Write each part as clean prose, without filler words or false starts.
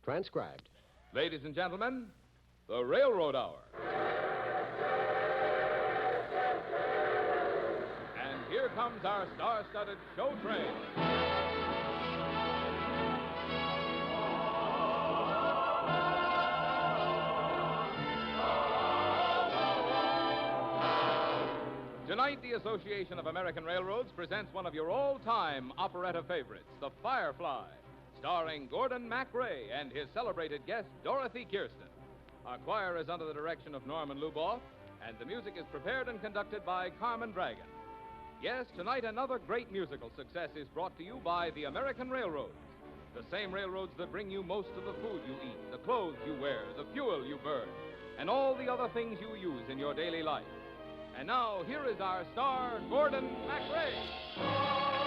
Transcribed. Ladies and gentlemen, the Railroad Hour. And here comes our star-studded show train. Tonight, the Association of American Railroads presents one of your all-time operetta favorites, The Firefly, starring Gordon MacRae and his celebrated guest, Dorothy Kirsten. Our choir is under the direction of Norman Luboff, and the music is prepared and conducted by Carmen Dragon. Yes, tonight another great musical success is brought to you by the American Railroads, the same railroads that bring you most of the food you eat, the clothes you wear, the fuel you burn, and all the other things you use in your daily life. And now, here is our star, Gordon MacRae.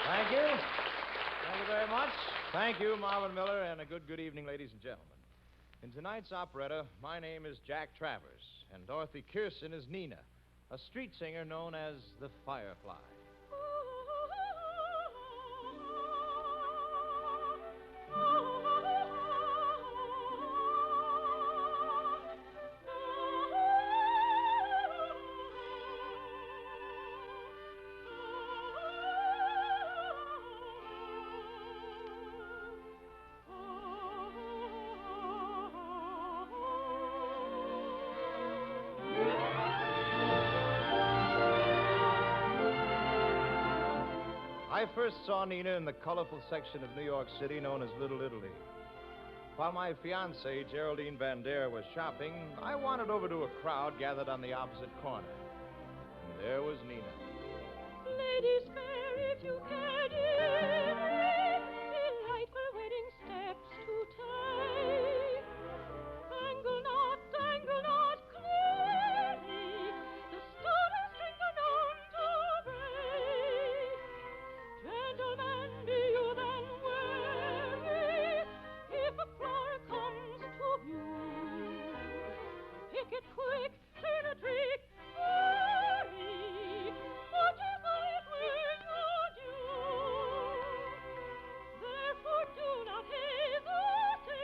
Thank you. Thank you very much. Thank you, Marvin Miller, and a good evening, ladies and gentlemen. In tonight's operetta, my name is Jack Travers, and Dorothy Kirsten is Nina, a street singer known as the Firefly. I first saw Nina in the colorful section of New York City known as Little Italy. While my fiancée, Geraldine Van Dare, was shopping, I wandered over to a crowd gathered on the opposite corner. And there was Nina. Ladies fair, if you care, dear, delightful wedding steps to take. Dangle not clearly, the stolen string unknown to break. Gentlemen, be you then wary, if a flower comes to view. Pick it quick, turn a trick, hurry, fortify it will not do. Therefore do not hesitate,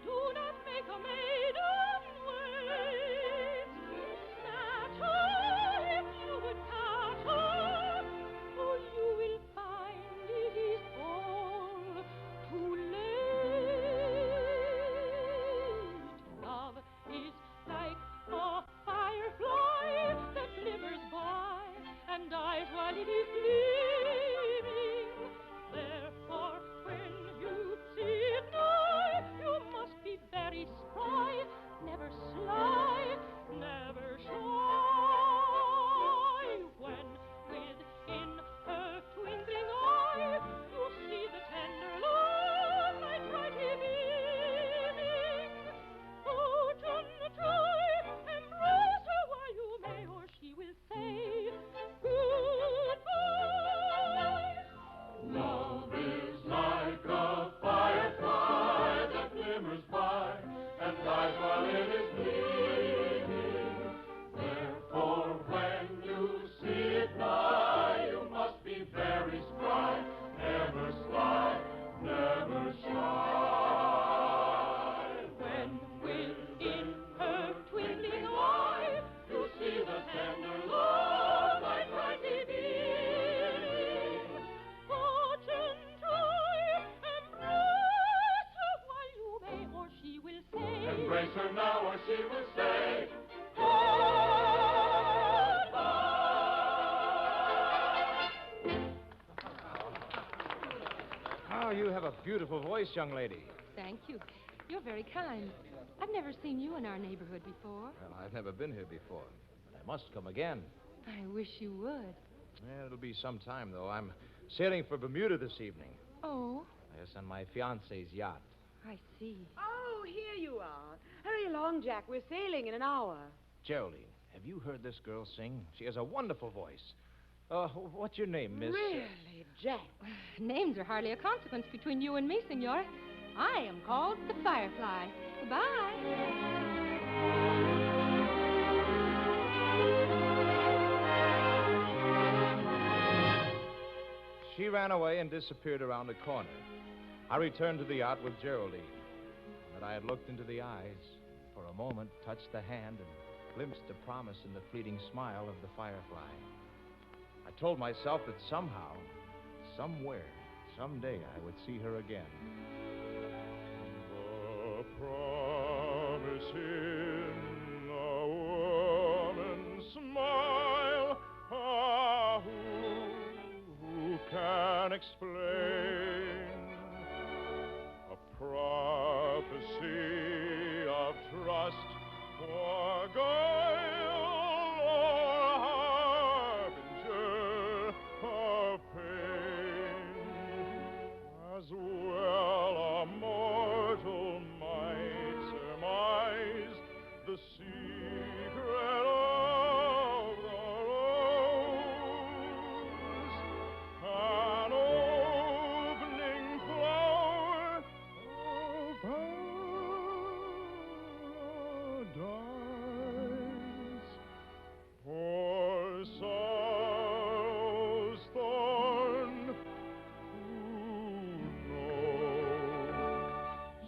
do not make a maiden wait. Snatch her if you would catch her, for you will find it is all too late. Love is like a firefly that glimmers by and dies while it is gleaming. Therefore, when you see it nigh, you must be very spry, never sly, never shy. When within her twinkling eye you see the tender love light brightly beaming, Fortune try, embrace her while you may, or she will say goodbye. Love is like a firefly that glimmers by and dies while it is gleaming. Therefore, when you see it nigh, you must be very spry, never sly, never shy. When within her twinkling eye You see the tender love light brightly beaming. Fortune try, embrace her while you may, or she will say Embrace her now or she will say Oh, you have a beautiful voice, young lady. Thank you. You're very kind. I've never seen you in our neighborhood before. Well, I've never been here before, but I must come again. I wish you would. Yeah, it'll be some time, though. I'm sailing for Bermuda this evening. Oh, Yes, on my fiancé's yacht. I see. Oh, here you are. Hurry along, Jack. We're sailing in an hour. Geraldine, have you heard this girl sing? She has a wonderful voice. What's your name, Miss? Really, Jack? Names are hardly a consequence between you and me, Senora. I am called the Firefly. Goodbye. ran away and disappeared around a corner. I returned to the yacht with Geraldine. That I had looked into the eyes, for a moment touched the hand, and glimpsed a promise in the fleeting smile of the Firefly. I told myself that somehow, somewhere, someday I would see her again. The promise in a woman's smile, who can explain? A prophecy of trust or guile, or harbinger of pain. As well a mortal might surmise the secret of the rose, an opening flower of paradise, or sorrow's thorn, who knows?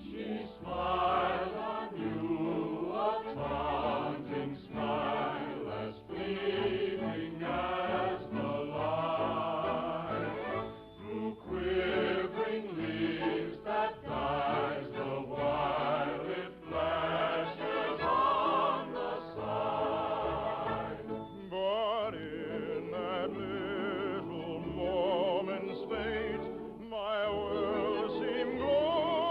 She smiled on you, a taunting smile, as fleeting as the light, through quivering leaves that dies the while it flashes on the side. But in that little moment's fate, my world seemed glorified,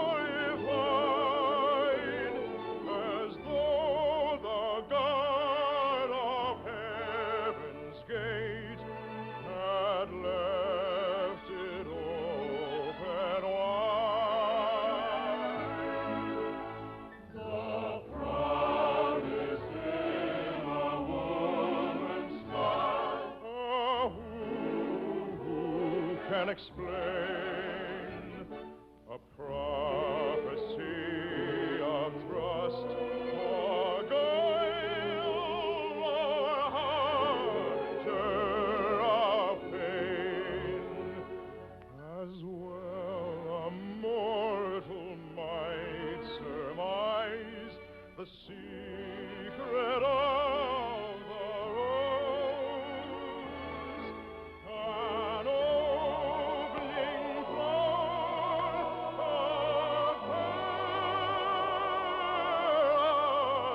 as though the God of heaven's gate had left it open wide. The promise in a woman's smile, who can explain? A prophecy of trust or guile, or harbinger of pain. As well a mortal might surmise the secret of the rose, an opening flower of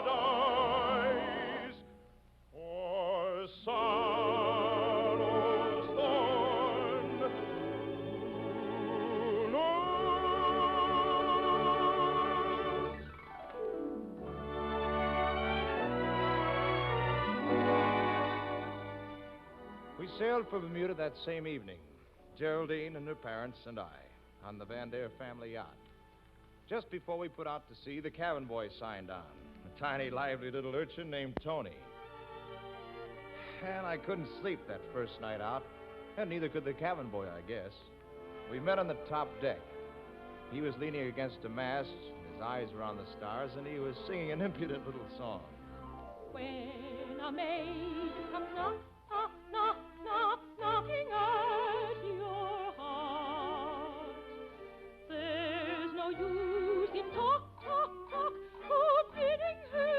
paradise, or sorrow's thorn, who knows? We sailed for Bermuda that same evening, Geraldine and her parents and I, on the Van Dare family yacht. Just before we put out to sea, the cabin boy signed on, a tiny, lively little urchin named Tony. And I couldn't sleep that first night out, and neither could the cabin boy, I guess. We met on the top deck. He was leaning against a mast, his eyes were on the stars, and he was singing an impudent little song. When a maid comes knocking at your heart, there's no use in talk, or bidding her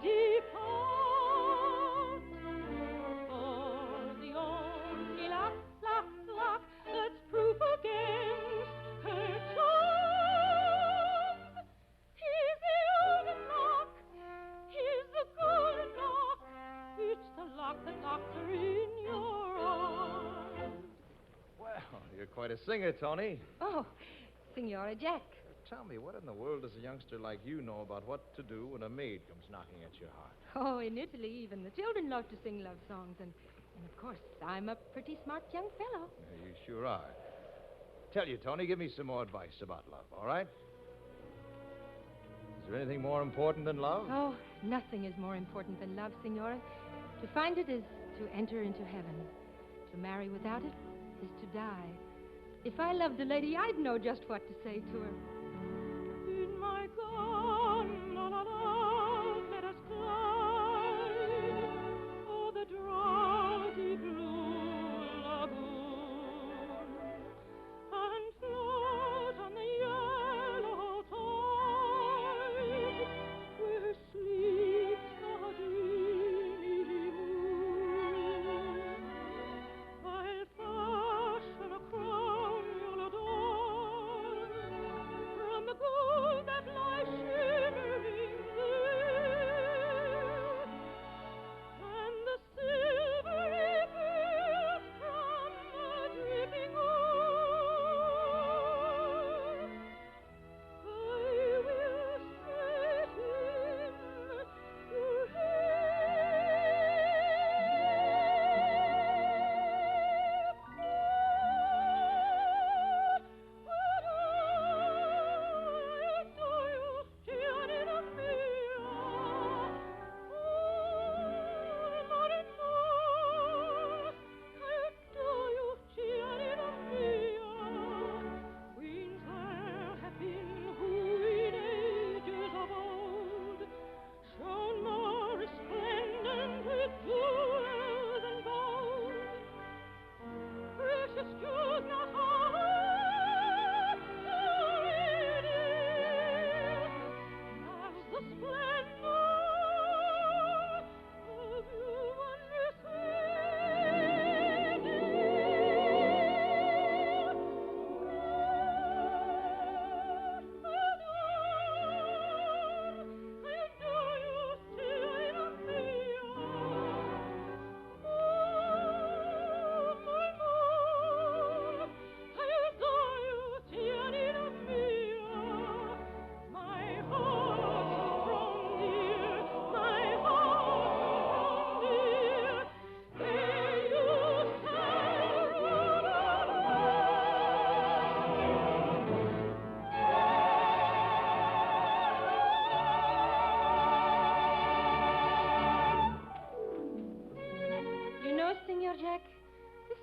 depart. For the only lock that's proof against her charms is the golden lock, is the golden lock. It's the lock that locks her in your arms. Well, you're quite a singer, Tony. Oh, Signora Jack. Tell me, what in the world does a youngster like you know about what to do when a maid comes knocking at your heart? Oh, in Italy, even the children love to sing love songs. And of course, I'm a pretty smart young fellow. Yeah, you sure are. Tell you, Tony, give me some more advice about love, all right? Is there anything more important than love? Oh, nothing is more important than love, Signora. To find it is to enter into heaven. To marry without it is to die. If I loved a lady, I'd know just what to say to her. In my gondola, let us glide o'er the drowsy blue lagoon.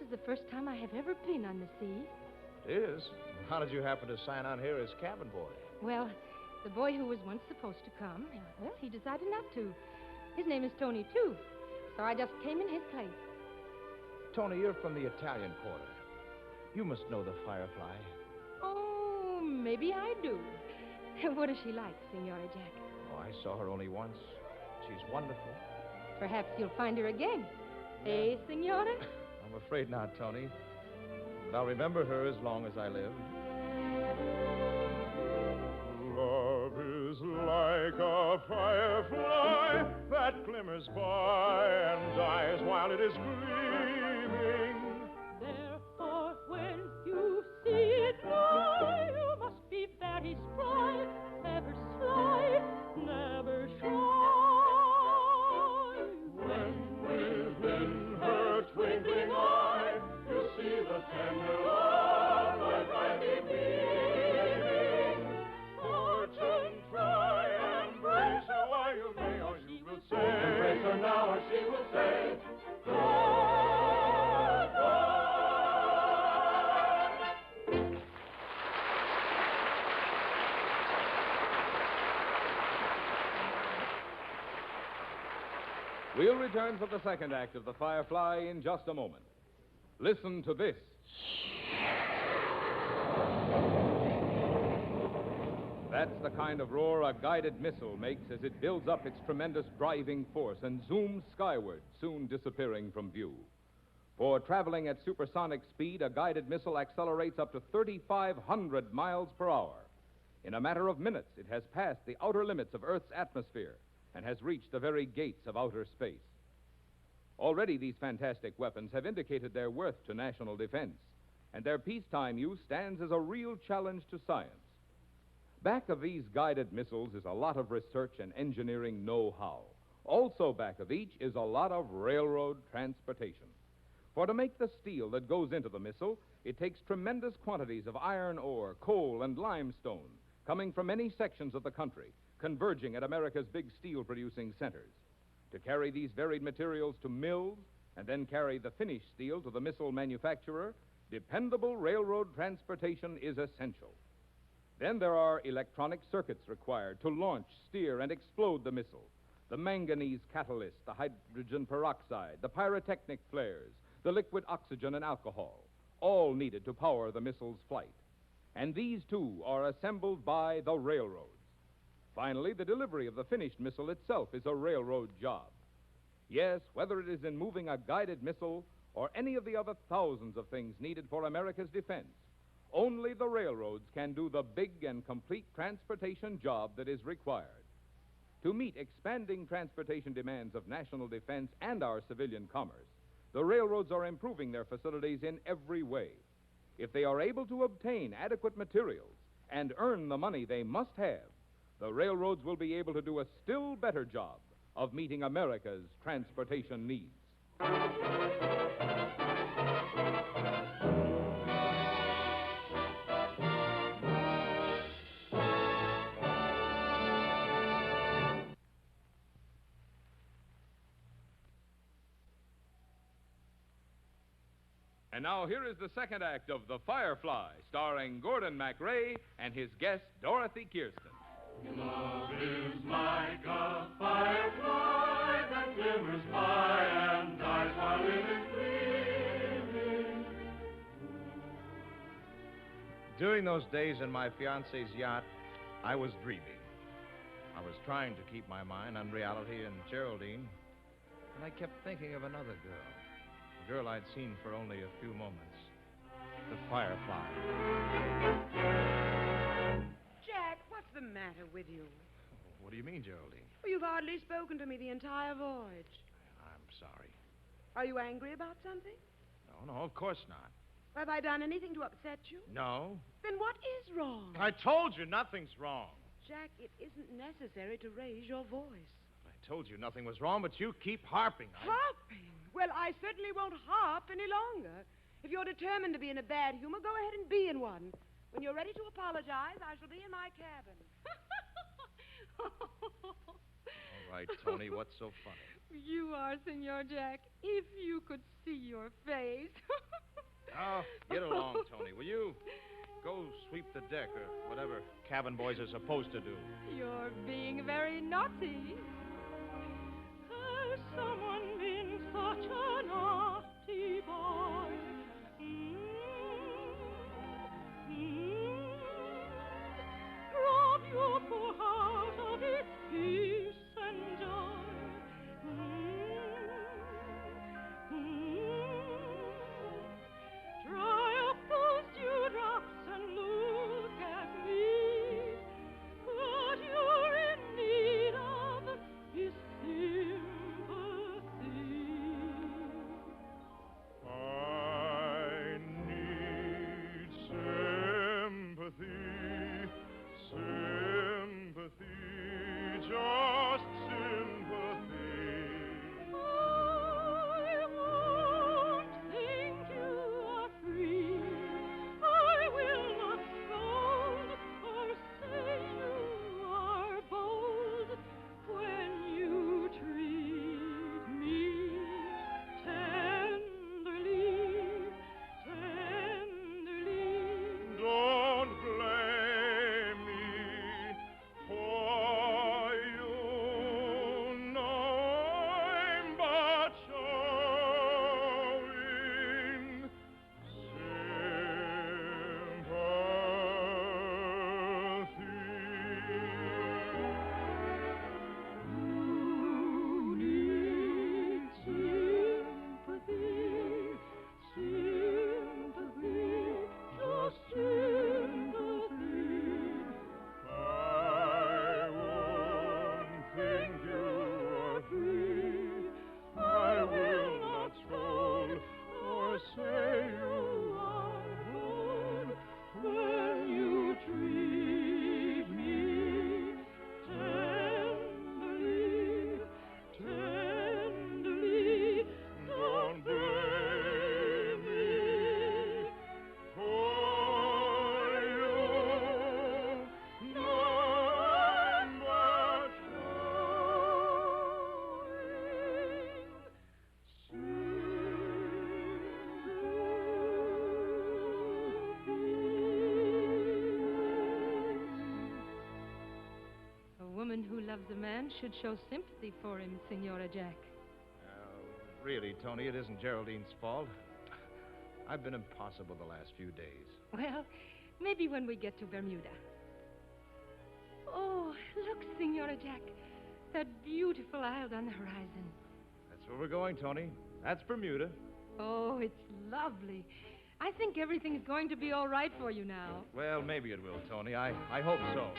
is the first time I have ever been on the sea. It is. How did you happen to sign on here as cabin boy? Well, the boy who was once supposed to come, well, he decided not to. His name is Tony, too. So I just came in his place. Tony, you're from the Italian quarter. You must know the Firefly. Oh, maybe I do. What is she like, Signora Jack? Oh, I saw her only once. She's wonderful. Perhaps you'll find her again. Eh, Signora? I'm afraid not, Tony. But I'll remember her as long as I live. Love is like a firefly that glimmers by and dies while it is gleaming. Therefore, when you see it fly, you must be very spry, never sly, never shy. When within her twinkling eye you see the tender love like brightly beaming, fortune try and embrace her while you may, or you will say, embrace her now, or she will say, We'll return for the second act of The Firefly in just a moment. Listen to this. That's the kind of roar a guided missile makes as it builds up its tremendous driving force and zooms skyward, soon disappearing from view. For traveling at supersonic speed, a guided missile accelerates up to 3,500 miles per hour. In a matter of minutes, it has passed the outer limits of Earth's atmosphere and has reached the very gates of outer space. Already, these fantastic weapons have indicated their worth to national defense, and their peacetime use stands as a real challenge to science. Back of these guided missiles is a lot of research and engineering know-how. Also back of each is a lot of railroad transportation. For to make the steel that goes into the missile, it takes tremendous quantities of iron ore, coal, and limestone coming from many sections of the country, converging at America's big steel-producing centers. To carry these varied materials to mills and then carry the finished steel to the missile manufacturer, dependable railroad transportation is essential. Then there are electronic circuits required to launch, steer, and explode the missile. The manganese catalyst, the hydrogen peroxide, the pyrotechnic flares, the liquid oxygen and alcohol, all needed to power the missile's flight. And these, too, are assembled by the railroads. Finally, the delivery of the finished missile itself is a railroad job. Yes, whether it is in moving a guided missile or any of the other thousands of things needed for America's defense, only the railroads can do the big and complete transportation job that is required. To meet expanding transportation demands of national defense and our civilian commerce, the railroads are improving their facilities in every way. If they are able to obtain adequate materials and earn the money they must have, the railroads will be able to do a still better job of meeting America's transportation needs. And now here is the second act of The Firefly, starring Gordon MacRae and his guest, Dorothy Kirsten. Love is like a firefly that glimmers by and dies while it is gleaming. During those days in my fiance's yacht, I was dreaming. I was trying to keep my mind on reality and Geraldine, and I kept thinking of another girl. A girl I'd seen for only a few moments. The Firefly. Jack, what's the matter with you? What do you mean, Geraldine? Well, you've hardly spoken to me the entire voyage. I'm sorry. Are you angry about something? No, of course not. Have I done anything to upset you? No. Then what is wrong? I told you nothing's wrong. Jack, it isn't necessary to raise your voice. I told you nothing was wrong, but you keep harping. Harping? Well, I certainly won't harp any longer. If you're determined to be in a bad humor, go ahead and be in one. When you're ready to apologize, I shall be in my cabin. All right, Tony. What's so funny? You are, Senor Jack. If you could see your face. Oh, get along, Tony, will you? Go sweep the deck or whatever cabin boys are supposed to do. You're being very naughty. Has someone been such a naughty boy? Rob your poor heart of its peace and joy. Dry up those dewdrops and look at me. What you're in need of is sympathy. I need sympathy, just sympathy. I won't think you are free. I will not scold or say you are bold when you treat me tenderly. Don't blame me, for you know I'm but showing sympathy, just sympathy. I won't think you are free. I will not scold or say you are bold when you treat me tenderly. Don't blame me, for you know I'm but showing A woman who loves a man should show sympathy for him, Senora Jack. Really, Tony, it isn't Geraldine's fault. I've been impossible the last few days. Well, maybe when we get to Bermuda. Oh, look, Senora Jack. That beautiful isle on the horizon. That's where we're going, Tony. That's Bermuda. Oh, it's lovely. I think everything's going to be all right for you now. Well, maybe it will, Tony. I hope so.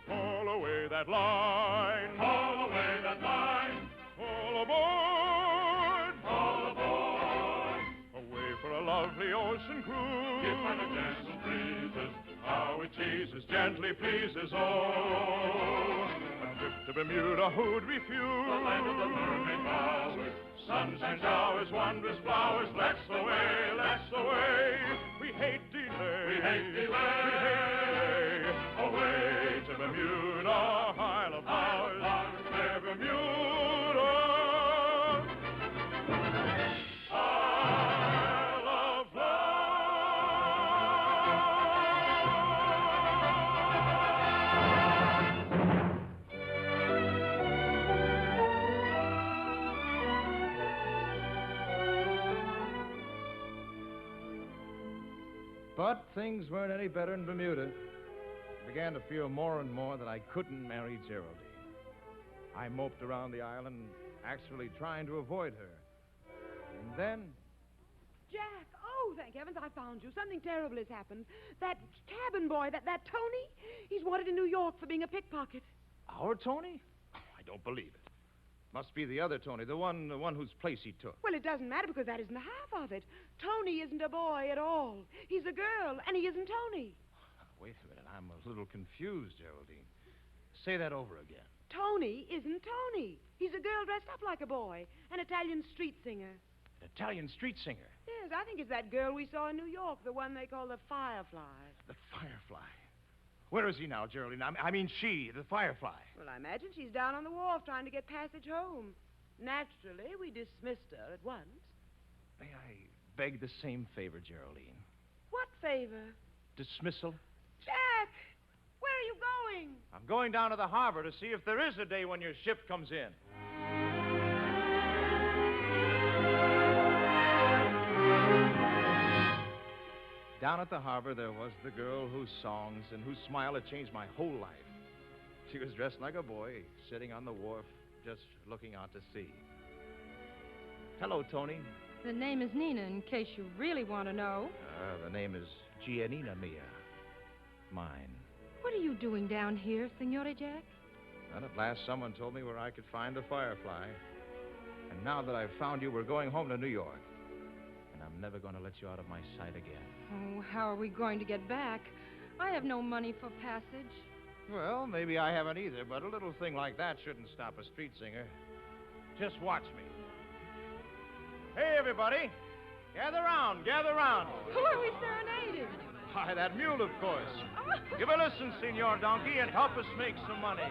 Haul away that line. Haul away that line. All aboard. All aboard. Away for a lovely ocean cruise. Give her the gentle breezes. How it teases, gently pleases. Oh, a trip to Bermuda, who'd refuse? The land of the mermaid bowers. Sunshine showers, wondrous flowers. Let's away, let's away. We hate delay. We hate delay. We hate delay. Away to Bermuda, Isle of Flowers. Fair Bermuda. Isle of But things weren't any better in Bermuda. I began to feel more and more that I couldn't marry Geraldine. I moped around the island, actually trying to avoid her. And then, Jack, oh, thank heavens I found you. Something terrible has happened. That cabin boy, that Tony, he's wanted in New York for being a pickpocket. our Tony? Oh, I don't believe it. Must be the other Tony, the one whose place he took. Well, it doesn't matter because that isn't the half of it. Tony isn't a boy at all. He's a girl, and he isn't Tony. Wait a minute, I'm a little confused, Geraldine. Say that over again. Tony isn't Tony. He's a girl dressed up like a boy, an Italian street singer. An Italian street singer. Yes, I think it's that girl we saw in New York, the one they call the Firefly. The Firefly. Where is he now, Geraldine? I mean she, the Firefly. Well, I imagine she's down on the wharf trying to get passage home. Naturally, we dismissed her at once. May I beg the same favor, Geraldine? What favor? Dismissal? Jack! Where are you going? I'm going down to the harbor to see if there is a day when your ship comes in. Down at the harbor, there was the girl whose songs and whose smile had changed my whole life. She was dressed like a boy, sitting on the wharf, just looking out to sea. Hello, Tony. The name is Nina, in case you really want to know. The name is Giannina Mia. Mine. What are you doing down here, Signore Jack? Then at last someone told me where I could find a Firefly. And now that I've found you, we're going home to New York. And I'm never going to let you out of my sight again. Oh, how are we going to get back? I have no money for passage. Well, maybe I haven't either, but a little thing like that shouldn't stop a street singer. Just watch me. Hey, everybody. Gather round, gather round. Who are we serenading? Why, that mule, of course. Give a listen, Senor Donkey, and help us make some money.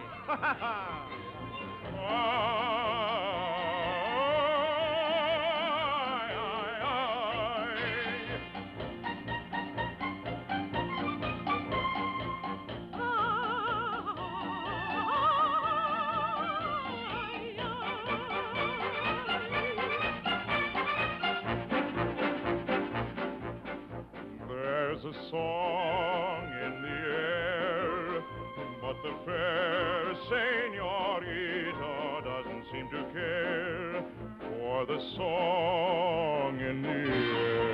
There's a song in the air, but the fair senorita doesn't seem to care for the song in the air.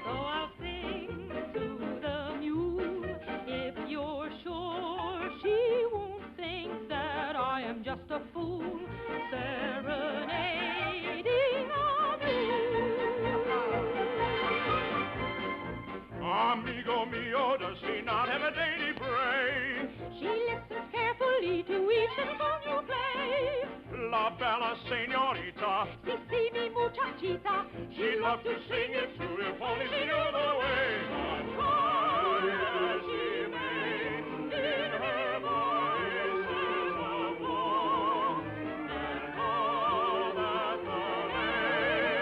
So I'll sing to the mule if you're sure she won't think that I am just a fool serenading a mule. Amigo mio, does she not have a dainty bray? She listens carefully to each little song you play. La bella senorita, Si, si, mi muchachita, she'd love to sing it too if only she knew the way. But try as she may, in her voice is a woe, and all that the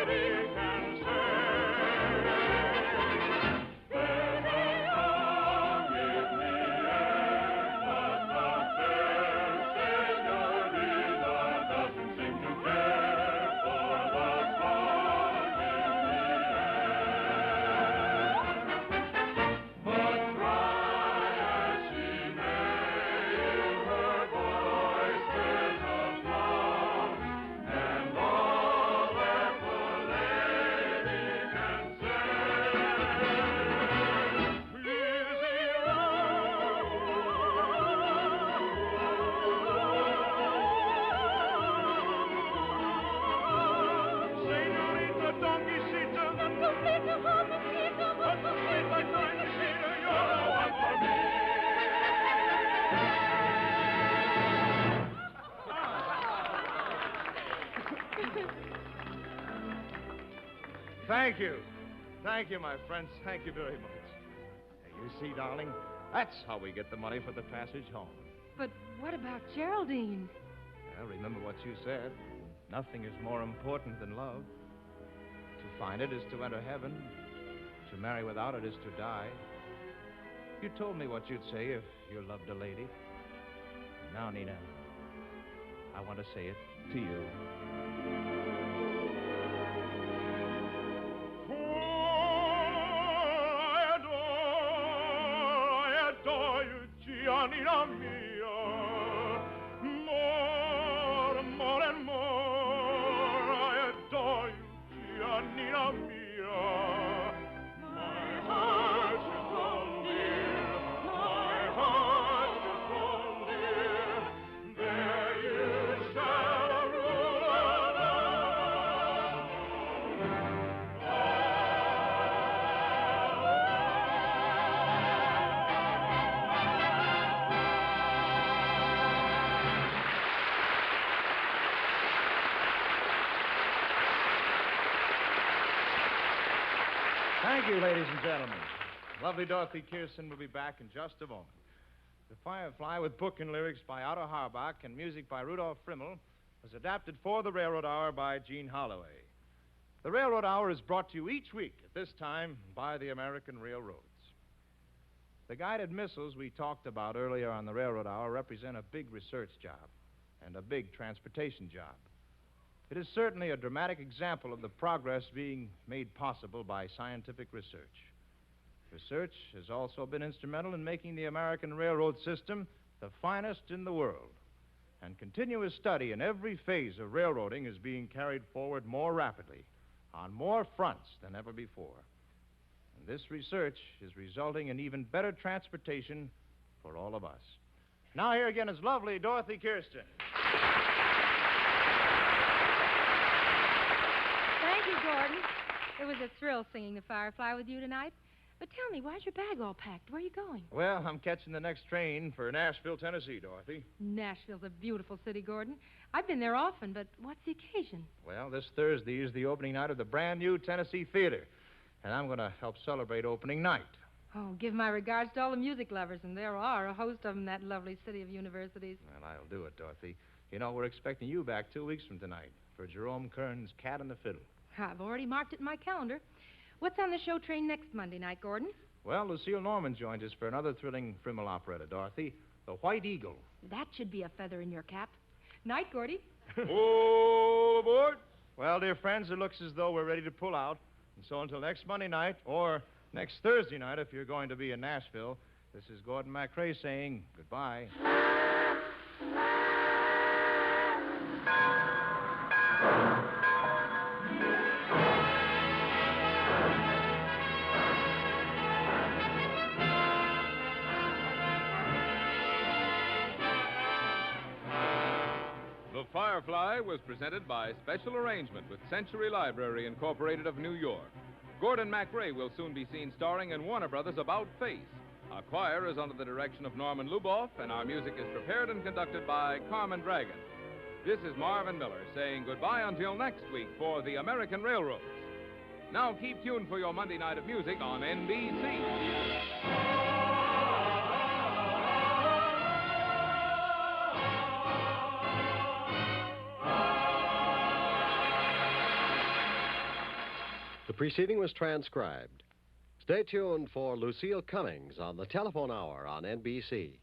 lady can say. There's a song in the air, but the fair senorita doesn't seem to care for the song in the air. But try as she may, in her voice there's a flaw, and all that the lady can say. Senorita Donkeycita, what's the sweet like Donkeycita? You're the one for me. Thank you. Thank you, my friends. Thank you very much. Hey, you see, darling, that's how we get the money for the passage home. But what about Geraldine? Well, remember what you said. Nothing is more important than love. To find it is to enter heaven. To marry without it is to die. You told me what you'd say if you loved a lady. Now, Nina, I want to say it to you. I adore you, Giannina mia. More, more and more. I adore you, Giannina mia. My heart is so dear. My heart is so dear. There you shall rule alone. Thank you, ladies and gentlemen. Lovely Dorothy Kirsten will be back in just a moment. The Firefly, with book and lyrics by Otto Harbach and music by Rudolph Frimmel, was adapted for the Railroad Hour by Gene Holloway. The Railroad Hour is brought to you each week at this time by the American Railroads. The guided missiles we talked about earlier on the Railroad Hour represent a big research job and a big transportation job. It is certainly a dramatic example of the progress being made possible by scientific research. Research has also been instrumental in making the American railroad system the finest in the world. And continuous study in every phase of railroading is being carried forward more rapidly, on more fronts than ever before. And this research is resulting in even better transportation for all of us. Now here again is lovely Dorothy Kirsten. Thank you, Gordon. It was a thrill singing the Firefly with you tonight. But tell me, why's your bag all packed? Where are you going? Well, I'm catching the next train for Nashville, Tennessee, Dorothy. Nashville's a beautiful city, Gordon. I've been there often, but what's the occasion? Well, this Thursday is the opening night of the brand new Tennessee Theater, and I'm going to help celebrate opening night. Oh, give my regards to all the music lovers, and there are a host of them in that lovely city of universities. Well, I'll do it, Dorothy. You know, we're expecting you back 2 weeks from tonight for Jerome Kern's Cat and the Fiddle. I've already marked it in my calendar. What's on the show train next Monday night, Gordon? Well, Lucille Norman joins us for another thrilling Frimmel operetta, Dorothy, The White Eagle. That should be a feather in your cap. Night, Gordy. All aboard. Well, dear friends, it looks as though we're ready to pull out. And so until next Monday night, or next Thursday night if you're going to be in Nashville, this is Gordon MacRae saying goodbye. The Firefly was presented by special arrangement with Century Library Incorporated of New York. Gordon MacRae will soon be seen starring in Warner Brothers' About Face. Our choir is under the direction of Norman Luboff, and our music is prepared and conducted by Carmen Dragon. This is Marvin Miller saying goodbye until next week for the American Railroads. Now keep tuned for your Monday night of music on NBC. The preceding was transcribed. Stay tuned for Lucille Cummings on the Telephone Hour on NBC.